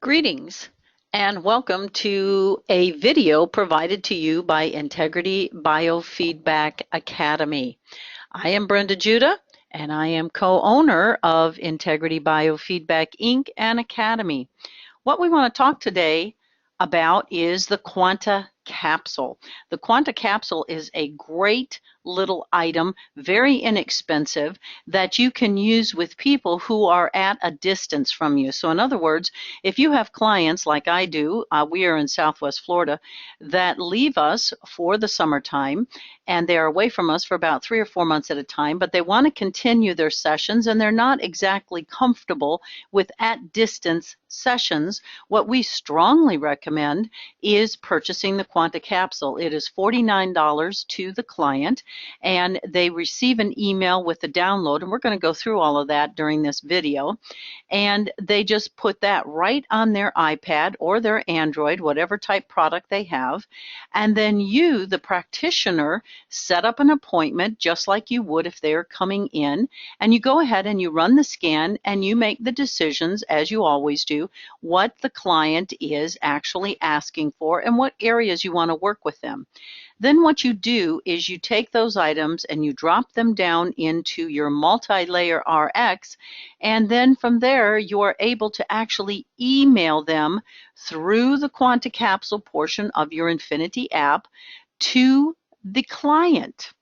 Greetings and welcome to a video provided to you by Integrity Biofeedback Academy. I am Brenda Judah and I am co-owner of Integrity Biofeedback Inc. and Academy. What we want to talk today about is the Quanta Capsule. The Quanta Capsule is a great little item, very inexpensive, that you can use with people who are at a distance from you. So in other words, if you have clients like I do, we are in Southwest Florida, that leave us for the summertime and they're away from us for about 3 or 4 months at a time, but they want to continue their sessions and they're not exactly comfortable with at distance sessions, what we strongly recommend is purchasing the Quanta Capsule. It is $49 to the client, and they receive an email with the download, and we're going to go through all of that during this video. And they just put that right on their iPad or their Android, whatever type product they have. And then you, the practitioner, set up an appointment just like you would if they're coming in. And you go ahead and you run the scan and you make the decisions, as you always do, what the client is actually asking for and what areas you want to work with them. Then what you do is you take those items and you drop them down into your multi-layer RX, and then from there you are able to actually email them through the Quanta Capsule portion of your Infinity app to the client.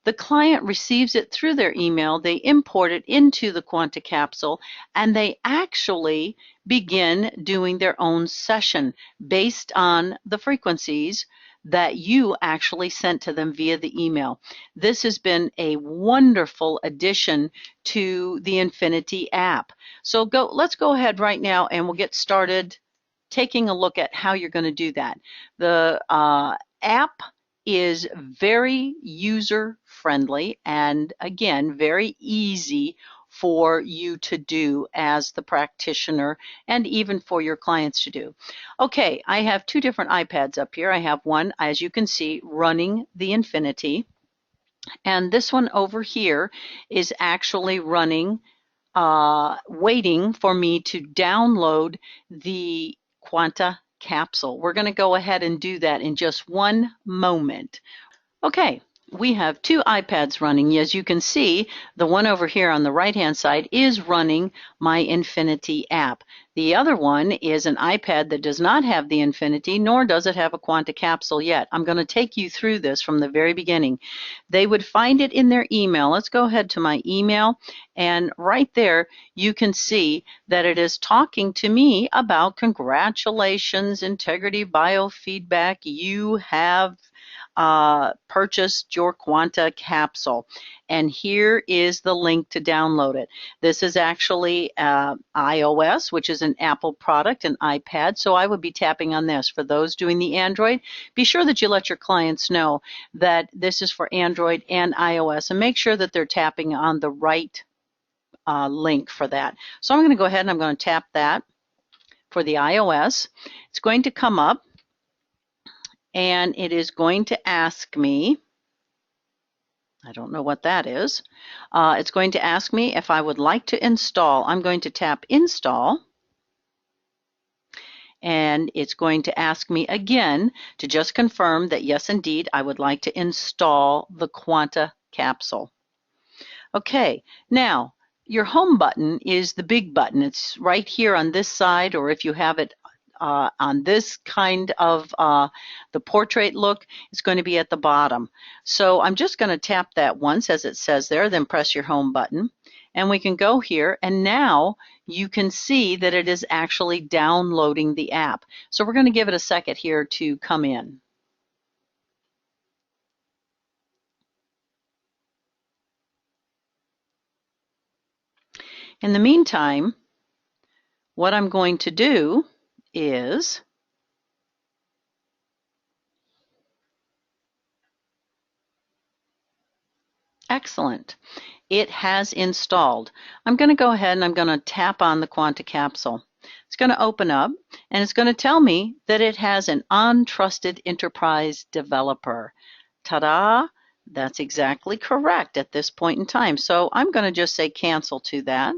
The client receives it through their email, they import it into the Quanta Capsule, and they actually begin doing their own session based on the frequencies that you actually sent to them via the email. This has been a wonderful addition to the Infinity app. So let's go ahead right now and we'll get started taking a look at how you're going to do that. The app is very user friendly and again very easy for you to do as the practitioner and even for your clients to do. Okay, I have two different iPads up here. I have one, as you can see, running the Infinity, and this one over here is actually running, waiting for me to download the Quanta Capsule. We're going to go ahead and do that in just one moment. Okay, we have two iPads running. As you can see, the one over here on the right-hand side is running my Infinity app. The other one is an iPad that does not have the Infinity, nor does it have a Quanta Capsule yet. I'm going to take you through this from the very beginning. They would find it in their email. Let's go ahead to my email, and right there you can see that it is talking to me about congratulations, Integrity Biofeedback. You have purchased your Quanta Capsule, and here is the link to download it. This is actually iOS, which is an Apple product, an iPad, so I would be tapping on this. For those doing the Android, be sure that you let your clients know that this is for Android and iOS, and make sure that they're tapping on the right link for that. So I'm going to go ahead and I'm going to tap that for the iOS. It's going to come up and it is going to ask me, I don't know what that is. It's going to ask me if I would like to install. I'm going to tap install. And it's going to ask me again to just confirm that yes, indeed, I would like to install the Quanta Capsule. Okay, now your home button is the big button. It's right here on this side, or if you have it on this kind of the portrait look, it's going to be at the bottom. So I'm just going to tap that once as it says there, then press your home button. And we can go here, and now you can see that it is actually downloading the app. So we're going to give it a second here to come in. In the meantime, what I'm going to do is excellent. It has installed. I'm going to go ahead and I'm going to tap on the Quanta Capsule. It's going to open up and it's going to tell me that it has an untrusted enterprise developer. Ta-da! That's exactly correct at this point in time. So I'm going to just say cancel to that.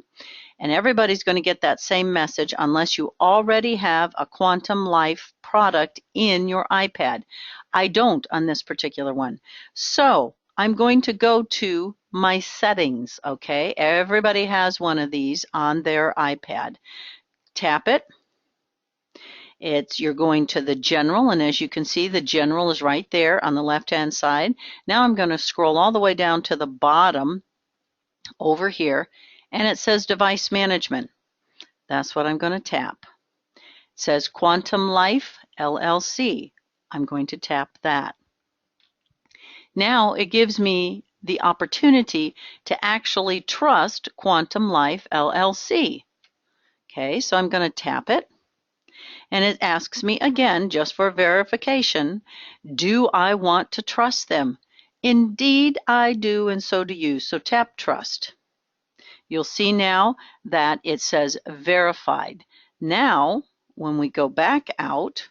And everybody's going to get that same message unless you already have a Quantum Life product in your iPad. I don't on this particular one. So I'm going to go to my settings, okay? Everybody has one of these on their iPad. Tap it. You're going to the general, and as you can see, the general is right there on the left-hand side. Now I'm going to scroll all the way down to the bottom over here, and it says device management. That's what I'm going to tap. It says Quantum Life LLC. I'm going to tap that. Now it gives me the opportunity to actually trust Quantum Life LLC. Okay, so I'm going to tap it. And it asks me again, just for verification, do I want to trust them? Indeed, I do, and so do you. So tap trust. You'll see now that it says verified. Now, when we go back out,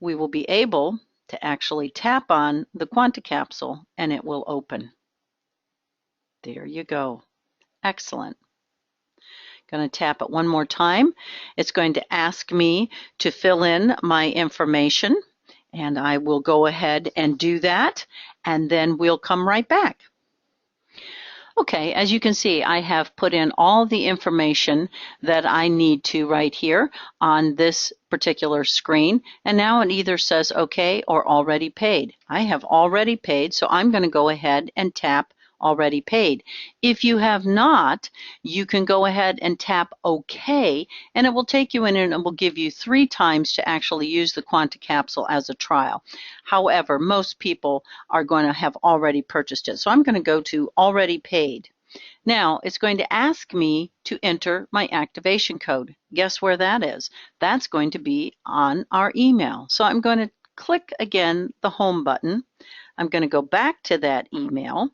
we will be able to actually tap on the Quanta Capsule and it will open. There you go. Excellent. Going to tap it one more time. It's going to ask me to fill in my information, and I will go ahead and do that, and then we'll come right back. Okay, as you can see, I have put in all the information that I need to right here on this particular screen, and now it either says okay or already paid. I have already paid, so I'm going to go ahead and tap already paid. If you have not, you can go ahead and tap OK, and it will take you in and it will give you 3 times to actually use the Quanta Capsule as a trial. However, most people are going to have already purchased it. So I'm going to go to already paid. Now it's going to ask me to enter my activation code. Guess where that is? That's going to be on our email. So I'm going to click again the home button. I'm going to go back to that email.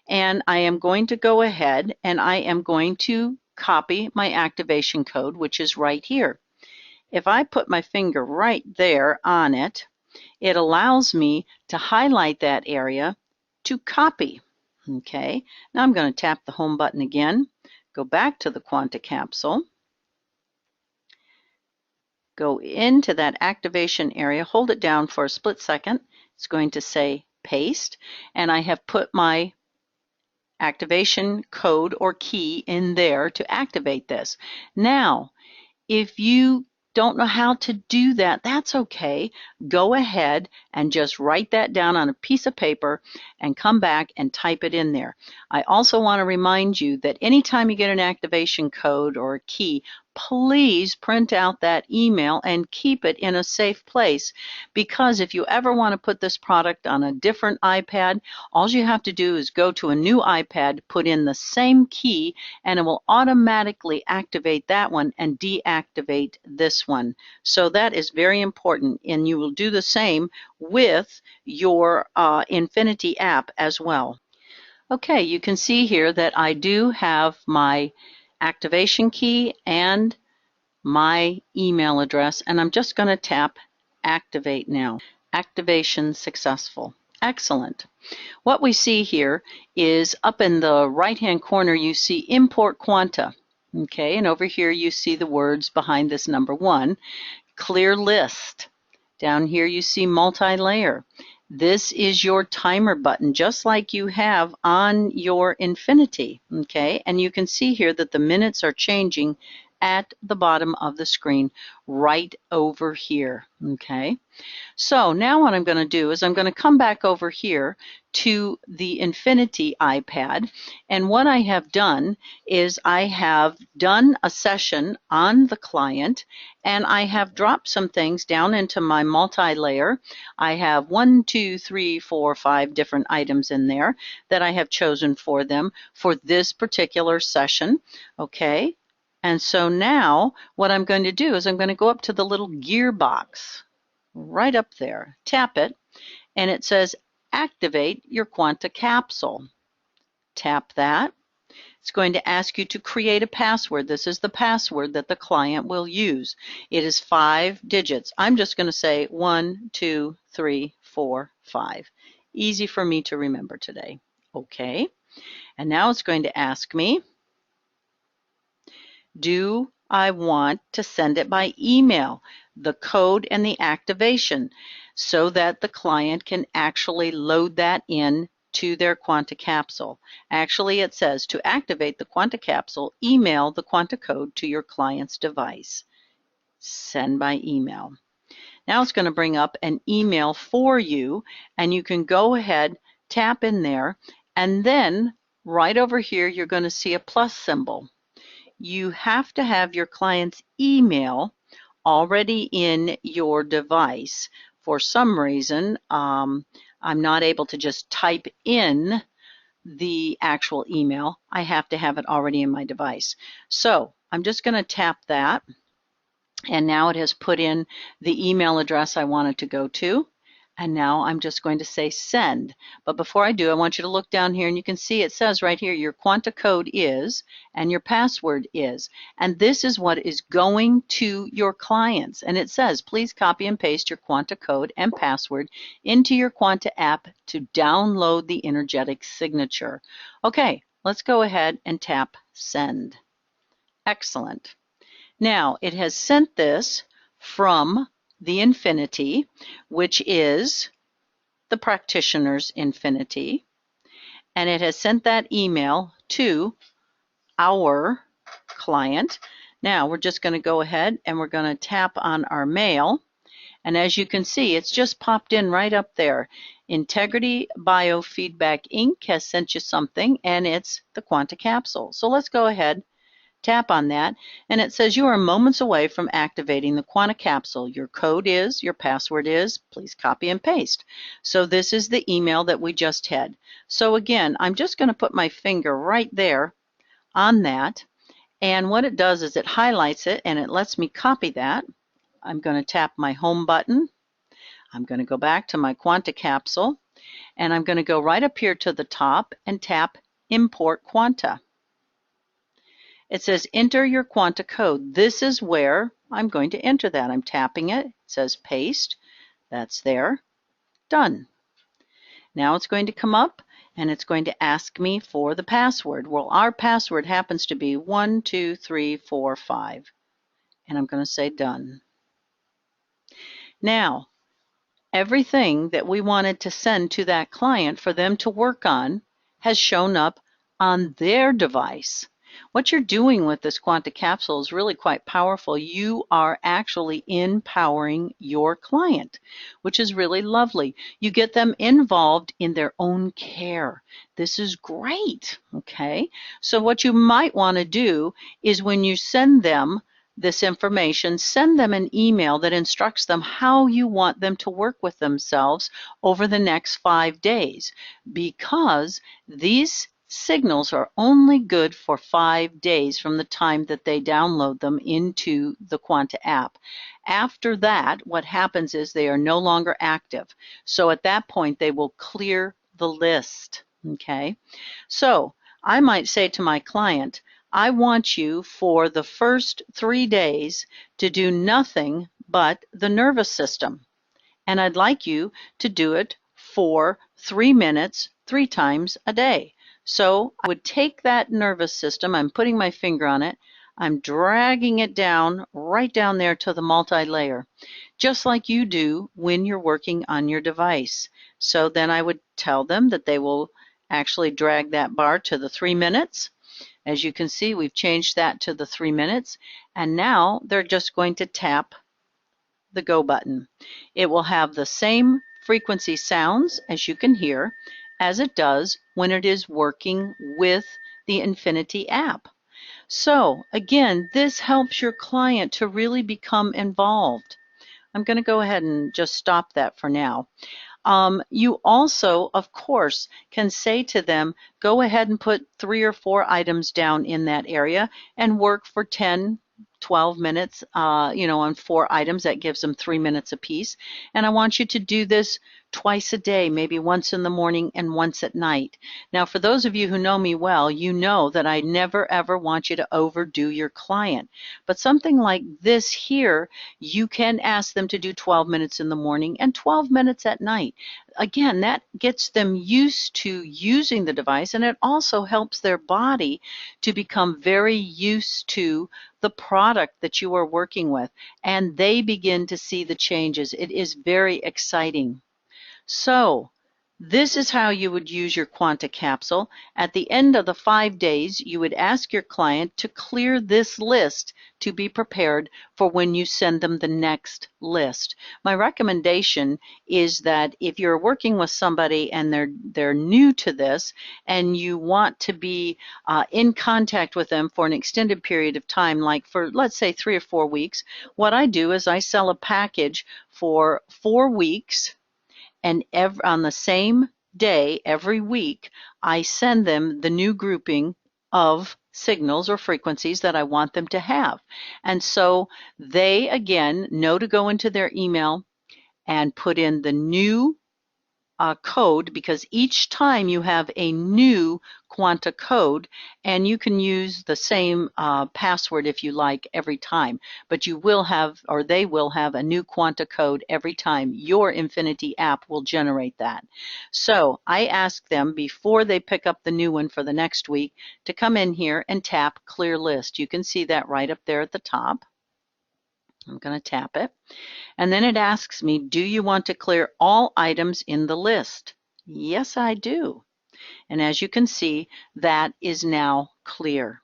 And I am going to go ahead and I am going to copy my activation code, which is right here. If I put my finger right there on it, it allows me to highlight that area to copy. Okay, now I'm going to tap the home button again, go back to the Quanta Capsule, go into that activation area, hold it down for a split second. It's going to say paste, and I have put my activation code or key in there to activate this. Now, if you don't know how to do that, that's okay. Go ahead and just write that down on a piece of paper and come back and type it in there. I also want to remind you that anytime you get an activation code or a key, please print out that email and keep it in a safe place, because if you ever want to put this product on a different iPad, all you have to do is go to a new iPad, put in the same key, and it will automatically activate that one and deactivate this one. So that is very important, and you will do the same with your Infinity app as well. Okay, you can see here that I do have my activation key and my email address, and I'm just going to tap activate now. Activation successful. Excellent. What we see here is up in the right-hand corner, you see import Quanta. Okay, and over here you see the words behind this number 1, clear list. Down here you see multi-layer. This is your timer button, just like you have on your Infinity, okay? And you can see here that the minutes are changing at the bottom of the screen right over here, okay? So now what I'm going to do is I'm going to come back over here to the Infinity iPad, and what I have done is I have done a session on the client, and I have dropped some things down into my multi-layer. I have 1, 2, 3, 4, 5 different items in there that I have chosen for them for this particular session, okay? And so now what I'm going to do is I'm going to go up to the little gear box right up there, tap it, and it says activate your Quanta Capsule. Tap that. It's going to ask you to create a password. This is the password that the client will use. It is 5 digits. I'm just going to say 1, 2, 3, 4, 5. Easy for me to remember today. Okay. And now it's going to ask me Do I want to send it by email, the code and the activation, so that the client can actually load that in to their Quanta Capsule? Actually, it says to activate the Quanta Capsule, email the Quanta code to your client's device. Send by email. Now it's going to bring up an email for you, and you can go ahead, tap in there, and then right over here, you're going to see a plus symbol. You have to have your client's email already in your device. For some reason, I'm not able to just type in the actual email. I have to have it already in my device. So I'm just going to tap that. And now it has put in the email address I want it to go to. And now I'm just going to say send. But before I do, I want you to look down here and you can see it says right here, your Quanta code is, and your password is. And this is what is going to your clients. And it says, please copy and paste your Quanta code and password into your Quanta app to download the energetic signature. Okay, let's go ahead and tap send. Excellent. Now, it has sent this from the infinity, which is the practitioner's infinity, and it has sent that email to our client. Now, we're just going to go ahead and we're going to tap on our mail, and as you can see, it's just popped in right up there. Integrity Biofeedback Inc. has sent you something, and it's the Quanta Capsule. So let's go ahead, tap on that, and it says you are moments away from activating the Quanta Capsule. Your code is, your password is, please copy and paste. So this is the email that we just had. So again, I'm just going to put my finger right there on that, and what it does is it highlights it and it lets me copy that. I'm going to tap my home button. I'm going to go back to my Quanta Capsule, and I'm going to go right up here to the top and tap Import Quanta. It says enter your Quanta code. This is where I'm going to enter that. I'm tapping it. It says paste. That's there. Done. Now it's going to come up and it's going to ask me for the password. Well, our password happens to be 12345. And I'm going to say done. Now, everything that we wanted to send to that client for them to work on has shown up on their device. What you're doing with this Quanta Capsule is really quite powerful. You are actually empowering your client, which is really lovely. You get them involved in their own care. This is great, okay? So what you might want to do is when you send them this information, send them an email that instructs them how you want them to work with themselves over the next 5 days, because these signals are only good for 5 days from the time that they download them into the Quanta app. After that, what happens is they are no longer active. So at that point, they will clear the list, okay? So I might say to my client, I want you for the first 3 days to do nothing but the nervous system. And I'd like you to do it for 3 minutes, 3 times a day. So I would take that nervous system, I'm putting my finger on it, I'm dragging it down, right down there to the multi-layer, just like you do when you're working on your device. So then I would tell them that they will actually drag that bar to the 3 minutes. As you can see, we've changed that to the 3 minutes, and now they're just going to tap the go button. It will have the same frequency sounds, as you can hear, as it does when it is working with the Infinity app. So again, this helps your client to really become involved. I'm going to go ahead and just stop that for now. You also, of course, can say to them, go ahead and put 3 or 4 items down in that area and work for 10, 12 minutes, on 4 items. That gives them 3 minutes apiece. And I want you to do this twice a day, maybe once in the morning and once at night. Now, for those of you who know me well, you know that I never ever want you to overdo your client. But something like this here, you can ask them to do 12 minutes in the morning and 12 minutes at night. Again, that gets them used to using the device, and it also helps their body to become very used to the product that you are working with, and they begin to see the changes. It is very exciting. So, this is how you would use your Quanta capsule. At the end of the 5 days, you would ask your client to clear this list to be prepared for when you send them the next list. My recommendation is that if you're working with somebody and they're new to this and you want to be in contact with them for an extended period of time, like for, let's say, 3 or 4 weeks, what I do is I sell a package for 4 weeks, and on the same day every week, I send them the new grouping of signals or frequencies that I want them to have. And so they, again, know to go into their email and put in the new code, because each time you have a new Quanta code, and you can use the same password if you like every time, but you will have, or they will have, a new Quanta code every time. Your Infinity app will generate that. So I ask them before they pick up the new one for the next week to come in here and tap Clear List. You can see that right up there at the top. I'm going to tap it. And then it asks me, do you want to clear all items in the list? Yes, I do. And as you can see, that is now clear.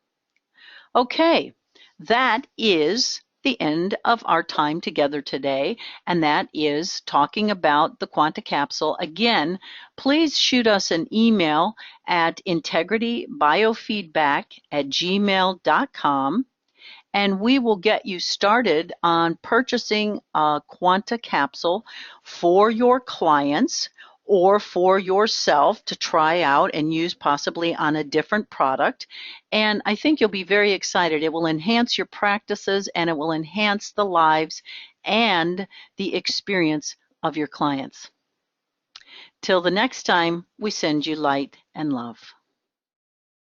Okay, that is the end of our time together today, and that is talking about the Quanta Capsule. Again, please shoot us an email at integritybiofeedback@gmail.com. and we will get you started on purchasing a Quanta capsule for your clients or for yourself to try out and use possibly on a different product. And I think you'll be very excited. It will enhance your practices, and it will enhance the lives and the experience of your clients. Till the next time, we send you light and love.